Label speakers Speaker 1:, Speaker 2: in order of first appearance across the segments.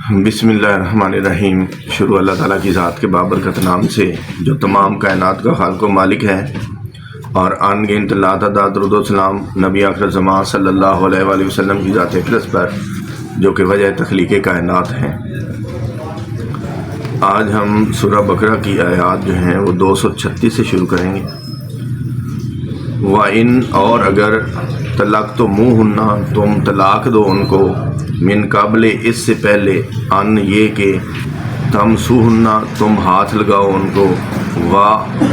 Speaker 1: بسم اللہ الرحمن الرحیم۔ شروع اللہ تعالیٰ کی ذات کے بابرکت نام سے جو تمام کائنات کا خالق و مالک ہے، اور ان گنت لا تعداد درود و سلام نبی آخر زمان صلی اللہ علیہ وآلہ وسلم کی ذات اقدس پر جو کہ وجہ تخلیق کائنات ہیں۔ آج ہم سورہ بقرہ کی آیات جو ہیں وہ 236 سے شروع کریں گے۔ وَإِن اور اگر طلقتموہن تم طلاق دو ان کو، من قبل اس سے پہلے، ان یہ کہ تمسوہن تم ہاتھ لگاؤ ان کو، وا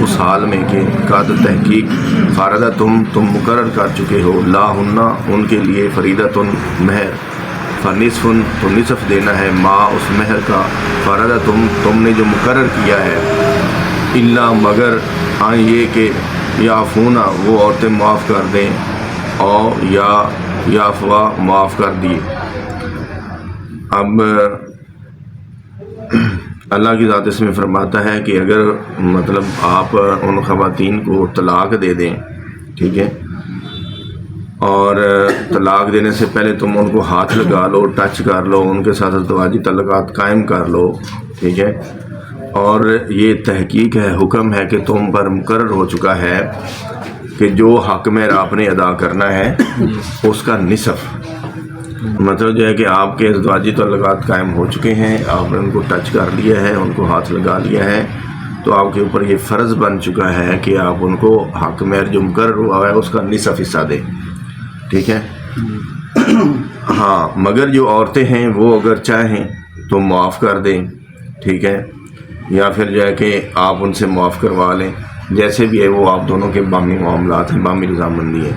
Speaker 1: اس حال میں کہ قد تحقیق فردہ تم مقرر کر چکے ہو، لا ہن ان کے لیے فریدۃ مہر، فنصف تو نصف دینا ہے، ما اس مہر کا، فردہ تم نے جو مقرر کیا ہے، الا مگر ان یہ کہ یعفونا وہ عورتیں معاف کر دیں، اور یا یعفوا معاف کر دیے۔ اب اللہ کی ذات اس میں فرماتا ہے کہ اگر مطلب آپ ان خواتین کو طلاق دے دیں، ٹھیک ہے، اور طلاق دینے سے پہلے تم ان کو ہاتھ لگا لو، ٹچ کر لو، ان کے ساتھ ازدواجی تعلقات قائم کر لو، ٹھیک ہے، اور یہ تحقیق ہے، حکم ہے کہ تم پر مقرر ہو چکا ہے کہ جو حق مہر آپ نے ادا کرنا ہے اس کا نصف، مطلب جو ہے کہ آپ کے ازدواجی تعلقات قائم ہو چکے ہیں، آپ نے ان کو ٹچ کر لیا ہے، ان کو ہاتھ لگا لیا ہے، تو آپ کے اوپر یہ فرض بن چکا ہے کہ آپ ان کو حق مہر جو مقرر ہوا ہے اس کا نصف حصہ دیں، ٹھیک ہے۔ ہاں، مگر جو عورتیں ہیں وہ اگر چاہیں تو معاف کر دیں، ٹھیک ہے، یا پھر جو ہے کہ آپ ان سے معاف کروا لیں، جیسے بھی ہے وہ آپ دونوں کے باہمی معاملات ہیں، باہمی رضامندی ہے۔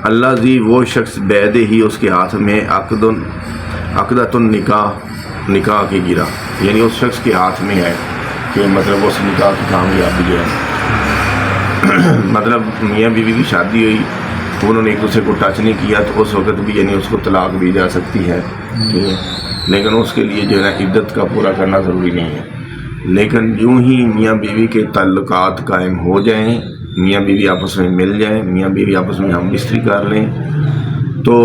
Speaker 1: اللہ زی وہ شخص بید ہی اس کے ہاتھ میں عقدۃ نکاح کی گرا، یعنی اس شخص کے ہاتھ میں ہے کہ مطلب اس نکاح کی کامیابی جو ہے، مطلب میاں بیوی کی شادی ہوئی، انہوں نے ایک دوسرے کو ٹچ نہیں کیا، تو اس وقت بھی یعنی اس کو طلاق دی جا سکتی ہے، ٹھیک ہے، لیکن اس کے لیے جو ہے نا عدت کا پورا کرنا ضروری نہیں ہے۔ لیکن یوں ہی میاں بیوی کے تعلقات قائم ہو جائیں، میاں بیوی آپس میں مل جائیں، میاں بیوی آپس میں ہم بستری کر لیں، تو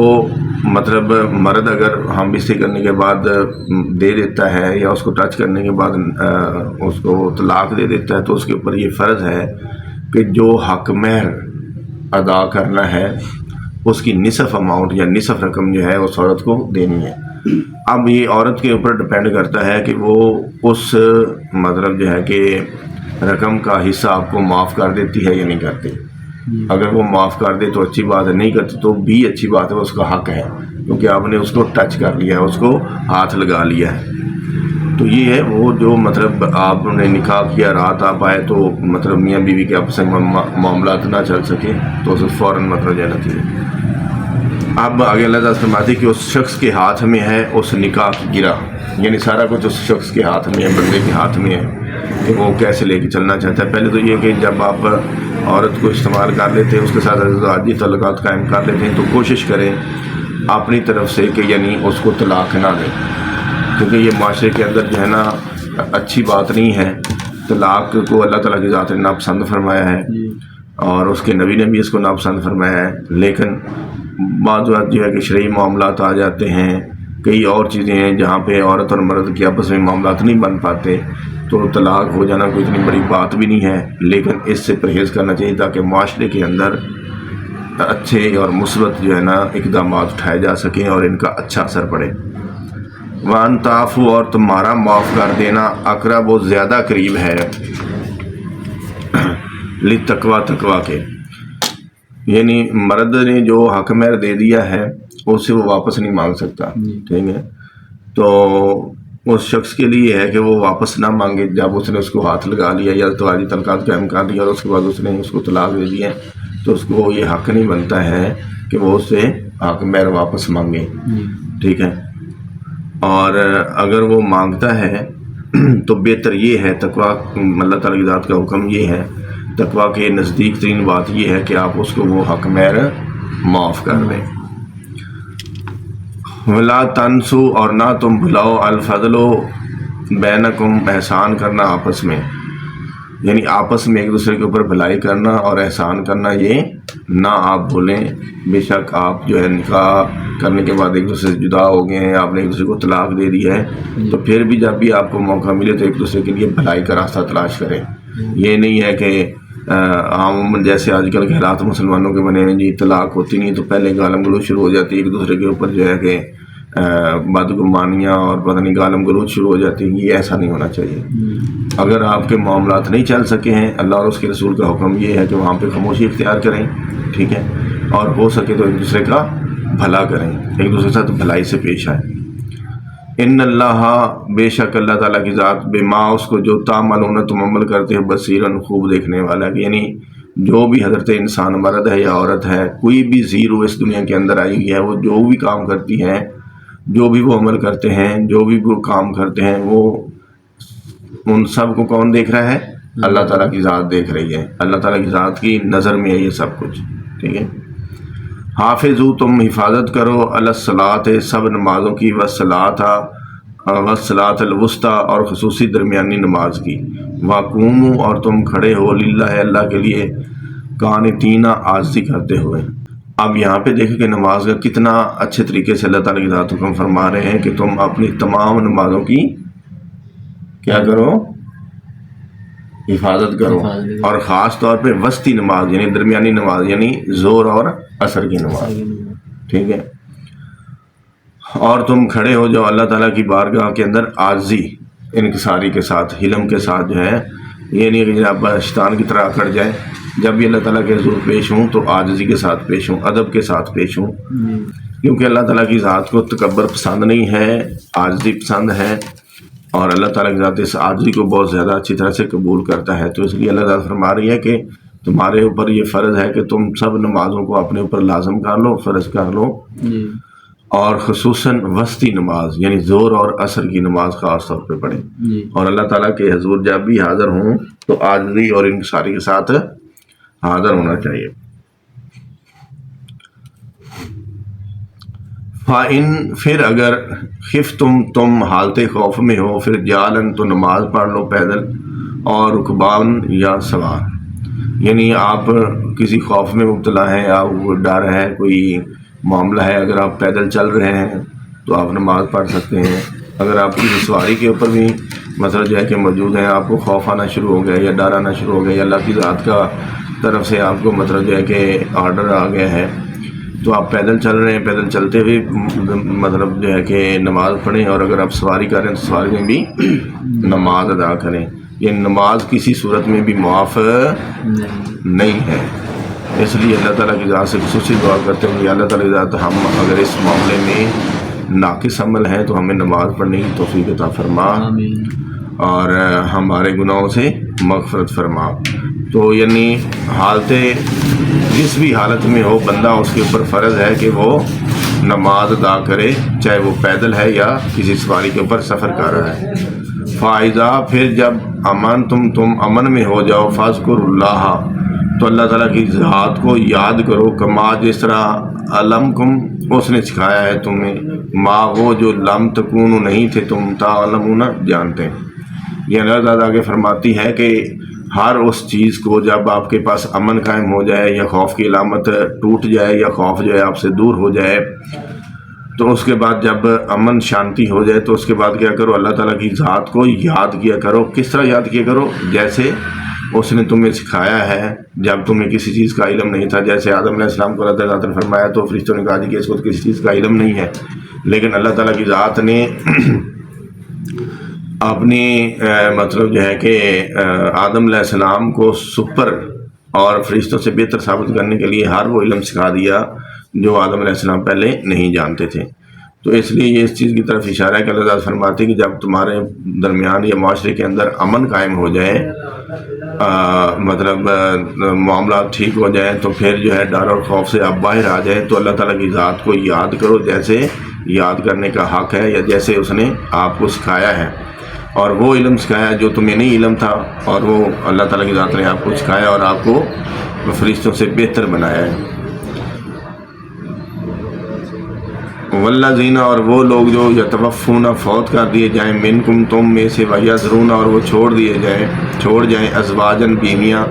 Speaker 1: مطلب مرد اگر ہم بستری کرنے کے بعد دے دیتا ہے یا اس کو ٹچ کرنے کے بعد اس کو طلاق دے دیتا ہے، تو اس کے اوپر یہ فرض ہے کہ جو حق مہر ادا کرنا ہے اس کی نصف اماؤنٹ یا نصف رقم جو ہے اس عورت کو دینی ہے۔ اب یہ عورت کے اوپر ڈپینڈ کرتا ہے کہ وہ اس مطلب جو ہے کہ رقم کا حصہ آپ کو معاف کر دیتی ہے یا نہیں کرتی۔ اگر وہ معاف کر دے تو اچھی بات ہے، نہیں کرتی تو بھی اچھی بات ہے، اس کا حق ہے، کیونکہ آپ نے اس کو ٹچ کر لیا ہے، اس کو ہاتھ لگا لیا ہے۔ تو یہ ہے وہ جو مطلب آپ نے نکاح کیا، رات آپ آئے تو مطلب میاں بیوی کے آپس میں معاملات نہ چل سکے تو اسے فوراً مطلب جانا چاہیے۔ اب آگے اللہ تعالیٰ فرماتے کہ اس شخص کے ہاتھ میں ہے اس نکاح کی گرا، یعنی سارا کچھ اس شخص کے ہاتھ میں ہے، بندے کے ہاتھ میں ہے کہ وہ کیسے لے کے چلنا چاہتا ہے۔ پہلے تو یہ کہ جب آپ عورت کو استعمال کر لیتے ہیں، اس کے ساتھ ازدواجی تعلقات قائم کر لیتے ہیں، تو کوشش کریں اپنی طرف سے کہ یعنی اس کو طلاق نہ دیں، کیونکہ یہ معاشرے کے اندر جو ہے نا اچھی بات نہیں ہے۔ طلاق کو اللہ تعالیٰ کی ذات نے ناپسند فرمایا ہے، اور اس کے نبی نے بھی اس کو ناپسند فرمایا ہے، لیکن بعض وقت جو ہے کہ شرعی معاملات آ جاتے ہیں، کئی اور چیزیں ہیں جہاں پہ عورت اور مرد کے آپس میں معاملات نہیں بن پاتے، تو طلاق ہو جانا کوئی اتنی بڑی بات بھی نہیں ہے، لیکن اس سے پرہیز کرنا چاہیے تاکہ معاشرے کے اندر اچھے اور مثبت جو ہے نا اقدامات اٹھائے جا سکیں اور ان کا اچھا اثر پڑے۔ وَأَن تَعْفُوا اور تمہارا معاف کر دینا، اقرب و زیادہ قریب ہے، لِلتَّقْوَىٰ تقویٰ کے، یعنی مرد نے جو حق مہر دے دیا ہے اس سے وہ واپس نہیں مانگ سکتا، ٹھیک ہے، تو اس شخص کے لیے ہے کہ وہ واپس نہ مانگے جب اس نے اس کو ہاتھ لگا لیا یا ازدواجی تعلقات قائم کر دیا اور اس کے بعد اس نے اس کو طلاق دے دیا، تو اس کو یہ حق نہیں بنتا ہے کہ وہ اس سے حق مہر واپس مانگے، ٹھیک ہے، اور اگر وہ مانگتا ہے تو بہتر یہ ہے، تقویٰ اللہ تعالیٰ کی ذات کا حکم یہ ہے، تقویٰ کے نزدیک ترین بات یہ ہے کہ آپ اس کو وہ حق مہر معاف کر دیں۔ وَلَا تَنْسُوا اور نہ تم بھلاؤ الفضل بینکم احسان کرنا آپس میں، یعنی آپس میں ایک دوسرے کے اوپر بھلائی کرنا اور احسان کرنا یہ نہ آپ بولیں بے شک آپ جو ہے نکاح کرنے کے بعد ایک دوسرے سے جدا ہو گئے ہیں، آپ نے ایک دوسرے کو طلاق دے دیا ہے، تو پھر بھی جب بھی آپ کو موقع ملے تو ایک دوسرے کے لیے بھلائی کا راستہ تلاش کریں۔ یہ نہیں ہے کہ عموماً جیسے آج کل کے حالات مسلمانوں کے بنے ہیں جی طلاق ہوتی نہیں تو پہلے گالم گلوچ شروع ہو جاتی ہے، ایک دوسرے کے اوپر جو ہے کہ بدگمانیاں اور پتہ نہیں گالم گلوچ شروع ہو جاتی ہیں۔ یہ ایسا نہیں ہونا چاہیے۔ اگر آپ کے معاملات نہیں چل سکے ہیں، اللہ اور اس کے رسول کا حکم یہ ہے کہ وہاں پہ خاموشی اختیار کریں، ٹھیک ہے، اور ہو سکے تو ایک دوسرے کا بھلا کریں، ایک دوسرے کے ساتھ بھلائی سے پیش آئیں۔ ان اللہ بے شک اللہ تعالیٰ کی ذات بما اس کو جو تعملون تم عمل کرتے ہو بصیرن خوب دیکھنے والا ہے، یعنی جو بھی حضرت انسان مرد ہے یا عورت ہے، کوئی بھی زیرو اس دنیا کے اندر آئی ہوئی ہے، وہ جو بھی کام کرتی ہیں، جو بھی وہ عمل کرتے ہیں، جو بھی وہ کام کرتے ہیں، وہ ان سب کو کون دیکھ رہا ہے؟ اللہ تعالیٰ کی ذات دیکھ رہی ہے۔ اللہ تعالیٰ کی ذات کی نظر میں ہے یہ سب کچھ، ٹھیک ہے۔ حافظو تم حفاظت کرو علی الصلاۃ سب نمازوں کی، والصلاۃ الوسطیٰ اور خصوصی درمیانی نماز کی، وقوموا اور تم کھڑے ہو للہ اللہ کے لیے قانتین عاجزی کرتے ہوئے۔ اب یہاں پہ دیکھیں کہ نماز کا کتنا اچھے طریقے سے اللہ تعالیٰ کی ذات حکم فرما رہے ہیں کہ تم اپنی تمام نمازوں کی کیا کرو؟ حفاظت کرو، اور خاص طور پہ وسطی نماز یعنی درمیانی نماز یعنی ظہر اور عصر کی نماز، ٹھیک ہے۔ اور تم کھڑے ہو جاؤ اللہ تعالیٰ کی بارگاہ کے اندر عاجزی انکساری کے ساتھ، حلم کے ساتھ، جو ہے یہ نہیں کہ آپ شیطان کی طرح اکڑ جائیں۔ جب بھی اللہ تعالیٰ کے حضور پیش ہوں تو عاجزی کے ساتھ پیش ہوں، ادب کے ساتھ پیش ہوں، کیونکہ اللہ تعالیٰ کی ذات کو تکبر پسند نہیں ہے، عاجزی پسند ہے، اور اللہ تعالیٰ کی ذات اس عاجزی کو بہت زیادہ اچھی طرح سے قبول کرتا ہے۔ تو اس لیے اللہ تعالیٰ فرما رہی ہے کہ تمہارے اوپر یہ فرض ہے کہ تم سب نمازوں کو اپنے اوپر لازم کر لو، فرض کر لو، اور خصوصاً وسطی نماز یعنی ظہر اور عصر کی نماز خاص طور پہ پڑھیں، اور اللہ تعالیٰ کے حضور جب بھی حاضر ہوں تو عاجزی اور انکساری کے ساتھ حاضر ہونا چاہیے۔ فَإِن پھر اگر تم حالت خوف میں ہو، پھر جالن تو نماز پڑھ لو پیدل، اور رکبان یا سوار، یعنی آپ کسی خوف میں مبتلا ہیں، آپ کو ڈر ہے، کوئی معاملہ ہے، اگر آپ پیدل چل رہے ہیں تو آپ نماز پڑھ سکتے ہیں۔ اگر آپ کی سواری کے اوپر بھی مسئلہ جو ہے کہ موجود ہے، آپ کو خوف آنا شروع ہو گیا یا ڈر آنا شروع ہو گیا یا اللہ کی ذات کا طرف سے آپ کو مطلب جو ہے کہ آرڈر آ گیا ہے، تو آپ پیدل چل رہے ہیں، پیدل چلتے ہوئے مطلب جو ہے کہ نماز پڑھیں، اور اگر آپ سواری کر رہے ہیں تو سواری میں بھی نماز ادا کریں۔ یہ نماز کسی صورت میں بھی معاف نہیں ہے، اس لیے اللہ تعالیٰ کی ذات سے خصوصی دعا کرتے ہیں کہ اللہ تعالیٰ کی ذات ہم اگر اس معاملے میں ناقص عمل ہیں تو ہمیں نماز پڑھنے کی توفیق عطا فرما، اور ہمارے گناہوں سے مغفرت فرما۔ تو یعنی حالت جس بھی حالت میں ہو بندہ، اس کے اوپر فرض ہے کہ وہ نماز ادا کرے، چاہے وہ پیدل ہے یا کسی سواری کے اوپر سفر کر رہا ہے۔ فائدہ پھر جب تم امن میں ہو جاؤ، فاذکر اللہ تو اللہ تعالیٰ کی ذات کو یاد کرو، کما جس طرح علمکم اس نے سکھایا ہے تمہیں، ما وہ جو لم تکونوا نہیں تھے تم، تعلمون جانتے ہیں۔ یہ اللہ تعالیٰ آگے فرماتی ہے کہ ہر اس چیز کو جب آپ کے پاس امن قائم ہو جائے یا خوف کی علامت ٹوٹ جائے یا خوف جو ہے آپ سے دور ہو جائے، تو اس کے بعد جب امن شانتی ہو جائے تو اس کے بعد کیا کرو؟ اللہ تعالیٰ کی ذات کو یاد کیا کرو۔ کس طرح یاد کیا کرو؟ جیسے اس نے تمہیں سکھایا ہے جب تمہیں کسی چیز کا علم نہیں تھا۔ جیسے آدم علیہ السلام کو اللہ تعالیٰ نے فرمایا تو فرشتوں نے کہا کہ اس کو کسی چیز کا علم نہیں ہے، لیکن اللہ تعالیٰ کی ذات نے اپنی مطلب جو ہے کہ آدم علیہ السلام کو سپر اور فرشتوں سے بہتر ثابت کرنے کے لیے ہر وہ علم سکھا دیا جو آدم علیہ السلام پہلے نہیں جانتے تھے۔ تو اس لیے یہ اس چیز کی طرف اشارہ ہے کہ اللہ تعالیٰ فرماتے ہیں کہ جب تمہارے درمیان یا معاشرے کے اندر امن قائم ہو جائے، مطلب معاملات ٹھیک ہو جائیں، تو پھر جو ہے ڈر اور خوف سے آپ باہر آ جائیں تو اللہ تعالیٰ کی ذات کو یاد کرو، جیسے یاد کرنے کا حق ہے یا جیسے اس نے آپ کو سکھایا ہے، اور وہ علم سکھایا جو تمہیں نہیں علم تھا، اور وہ اللہ تعالیٰ کی ذات نے آپ کو سکھایا اور آپ کو فرشتوں سے بہتر بنایا ہے۔ والذین اور وہ لوگ جو یتوفون فوت کر دیے جائیں منکم تم میں سے ویذرون اور وہ چھوڑ جائیں ازواجن بیویاں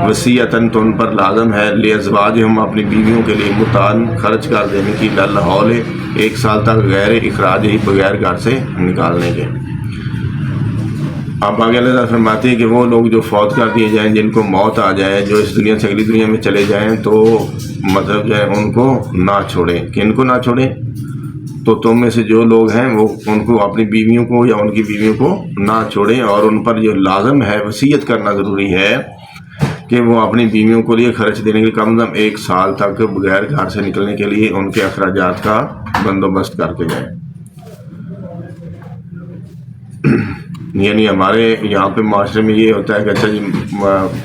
Speaker 1: وصیتاً تو ان پر لازم ہے لازواجہم اپنی بیویوں کے لیے متعن خرچ کر دینے کی للحول 1 سال تک غیر اخراج ہی بغیر گھر سے نکالنے کے. آپ آگے اللہ تعالیٰ فرماتے ہیں کہ وہ لوگ جو فوت کر دیے جائیں جن کو موت آ جائے جو اس دنیا سے اگلی دنیا میں چلے جائیں تو مطلب جو ہے ان کو نہ چھوڑیں. کن کو نہ چھوڑیں؟ تو تم میں سے جو لوگ ہیں وہ ان کو اپنی بیویوں کو یا ان کی بیویوں کو نہ چھوڑیں اور ان پر جو لازم ہے وصیت کرنا ضروری ہے کہ وہ اپنی بیویوں کو لیے خرچ دینے کے کم از کم 1 سال تک بغیر گھر سے نکلنے کے لیے ان کے اخراجات کا بندوبست کر کے جائیں. یعنی ہمارے یہاں پہ معاشرے میں یہ ہوتا ہے کہ اچھا جی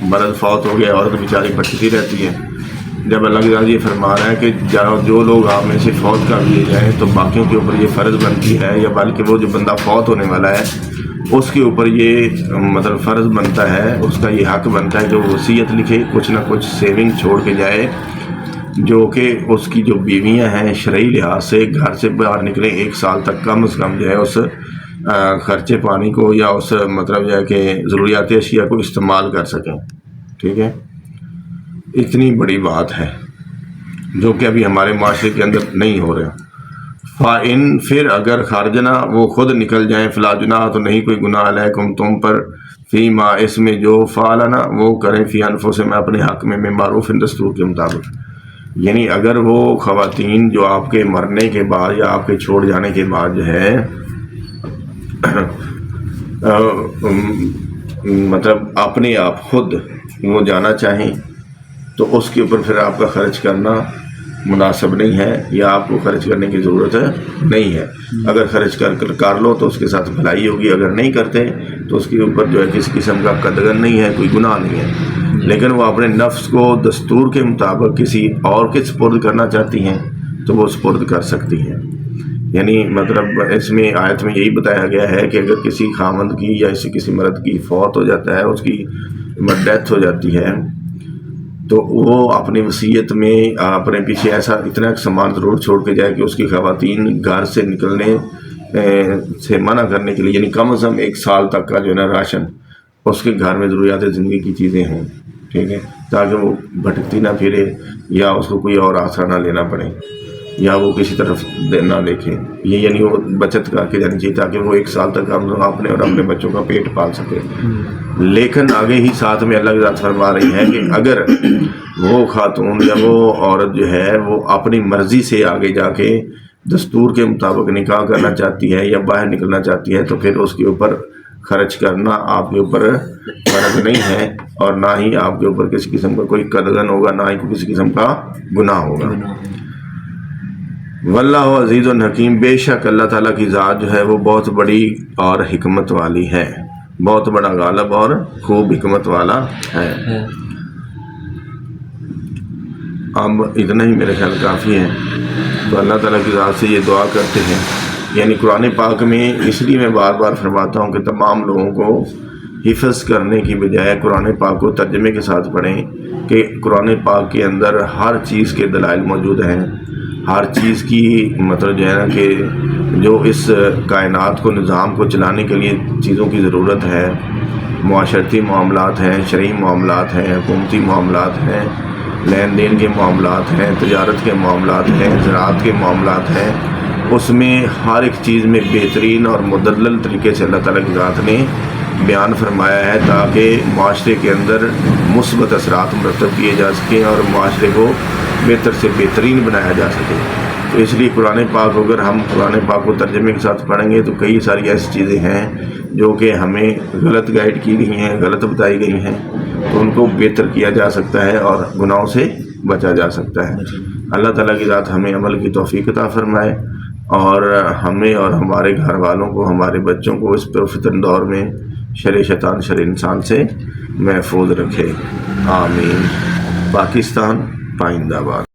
Speaker 1: مرد فوت ہو گیا عورت بیچاری بھٹکتی رہتی ہے. جب اللہ کی ذات یہ فرما رہا ہے کہ جو لوگ آپ میں سے فوت کر دیے جائیں تو باقیوں کے اوپر یہ فرض بنتی ہے یا بلکہ وہ جو بندہ فوت ہونے والا ہے اس کے اوپر یہ مطلب فرض بنتا ہے، اس کا یہ حق بنتا ہے کہ وہ وصیت لکھے، کچھ نہ کچھ سیونگ چھوڑ کے جائے جو کہ اس کی جو بیویاں ہیں شرعی لحاظ سے گھر سے باہر نکلیں 1 سال تک کم از کم جو ہے اس خرچے پانی کو یا اس مطلب جو ہے کہ ضروریات اشیاء کو استعمال کر سکیں. ٹھیک ہے، اتنی بڑی بات ہے جو کہ ابھی ہمارے معاشرے کے اندر نہیں ہو رہا. فَإِن پھر اگر خارجنا وہ خود نکل جائیں فلا جناح تو نہیں کوئی گناہ علیکم تم پر فی ما اس میں جو فعلنا وہ کریں فی انفسہم میں اپنے حق میں معروف دستور کے مطابق. یعنی اگر وہ خواتین جو آپ کے مرنے کے بعد یا آپ کے چھوڑ جانے کے بعد جو ہے مطلب اپنے آپ خود وہ جانا چاہیں تو اس کے اوپر پھر آپ کا خرچ کرنا مناسب نہیں ہے یا آپ کو خرچ کرنے کی ضرورت نہیں ہے. اگر خرچ کر لو تو اس کے ساتھ بھلائی ہوگی، اگر نہیں کرتے تو اس کے اوپر جو ہے کسی قسم کا قدغن نہیں ہے، کوئی گناہ نہیں ہے. لیکن وہ اپنے نفس کو دستور کے مطابق کسی اور کے سپرد کرنا چاہتی ہیں تو وہ سپرد کر سکتی ہیں. یعنی مطلب اس میں آیت میں یہی بتایا گیا ہے کہ اگر کسی خامند کی یا کسی مرد کی فوت ہو جاتا ہے، اس کی ڈیتھ ہو جاتی ہے تو وہ اپنی وصیت میں اپنے پیچھے ایسا اتنا سامان ضرور چھوڑ کے جائے کہ اس کی خواتین گھر سے نکلنے سے منع کرنے کے لیے یعنی کم از کم 1 سال تک کا جو ہے نا راشن اس کے گھر میں ضروریات زندگی کی چیزیں ہوں. ٹھیک ہے، تاکہ وہ بھٹکتی نہ پھرے یا اس کو کوئی اور آسرا نہ لینا پڑے یا وہ کسی طرف نہ دیکھے. یہ یعنی وہ بچت کر کے جانی چاہیے تاکہ وہ 1 سال تک اپنے اور اپنے بچوں کا پیٹ پال سکے. لیکن آگے ہی ساتھ میں اللہ کی ذات فرما رہی ہے کہ اگر وہ خاتون یا وہ عورت جو ہے وہ اپنی مرضی سے آگے جا کے دستور کے مطابق نکاح کرنا چاہتی ہے یا باہر نکلنا چاہتی ہے تو پھر اس کے اوپر خرچ کرنا آپ کے اوپر فرض نہیں ہے اور نہ ہی آپ کے اوپر کسی قسم کا کوئی قدغن ہوگا، نہ ہی کسی قسم کا گناہ ہوگا. واللہ عزیز الحکیم، بے شک اللہ تعالیٰ کی ذات جو ہے وہ بہت بڑی اور حکمت والی ہے، بہت بڑا غالب اور خوب حکمت والا ہے. اب اتنا ہی میرے خیال کافی ہے. تو اللہ تعالیٰ کی ذات سے یہ دعا کرتے ہیں. یعنی قرآن پاک میں اس لیے میں بار بار فرماتا ہوں کہ تمام لوگوں کو حفظ کرنے کی بجائے قرآن پاک کو ترجمے کے ساتھ پڑھیں کہ قرآن پاک کے اندر ہر چیز کے دلائل موجود ہیں، ہر چیز کی مطلب جو ہے نا کہ جو اس کائنات کو نظام کو چلانے کے لیے چیزوں کی ضرورت ہے، معاشرتی معاملات ہیں، شرعی معاملات ہیں، حکومتی معاملات ہیں، لین دین کے معاملات ہیں، تجارت کے معاملات ہیں، زراعت کے معاملات ہیں، اس میں ہر ایک چیز میں بہترین اور مدلل طریقے سے اللہ تعالیٰ کی ذات نے بیان فرمایا ہے تاکہ معاشرے کے اندر مثبت اثرات مرتب کیے جا سکیں اور معاشرے کو بہتر سے بہترین بنایا جا سکے. تو اس لیے قرآن پاک اگر ہم قرآن پاک کو ترجمے کے ساتھ پڑھیں گے تو کئی ساری ایسی چیزیں ہیں جو کہ ہمیں غلط گائیڈ کی گئی ہیں، غلط بتائی گئی ہیں، تو ان کو بہتر کیا جا سکتا ہے اور گناہوں سے بچا جا سکتا ہے. اللہ تعالیٰ کی ذات ہمیں عمل کی توفیق عطا فرمائے اور ہمیں اور ہمارے گھر والوں کو، ہمارے بچوں کو اس پرفتن دور میں شر شیطان شر انسان سے محفوظ رکھے. آمین. پاکستان پائندہ باد.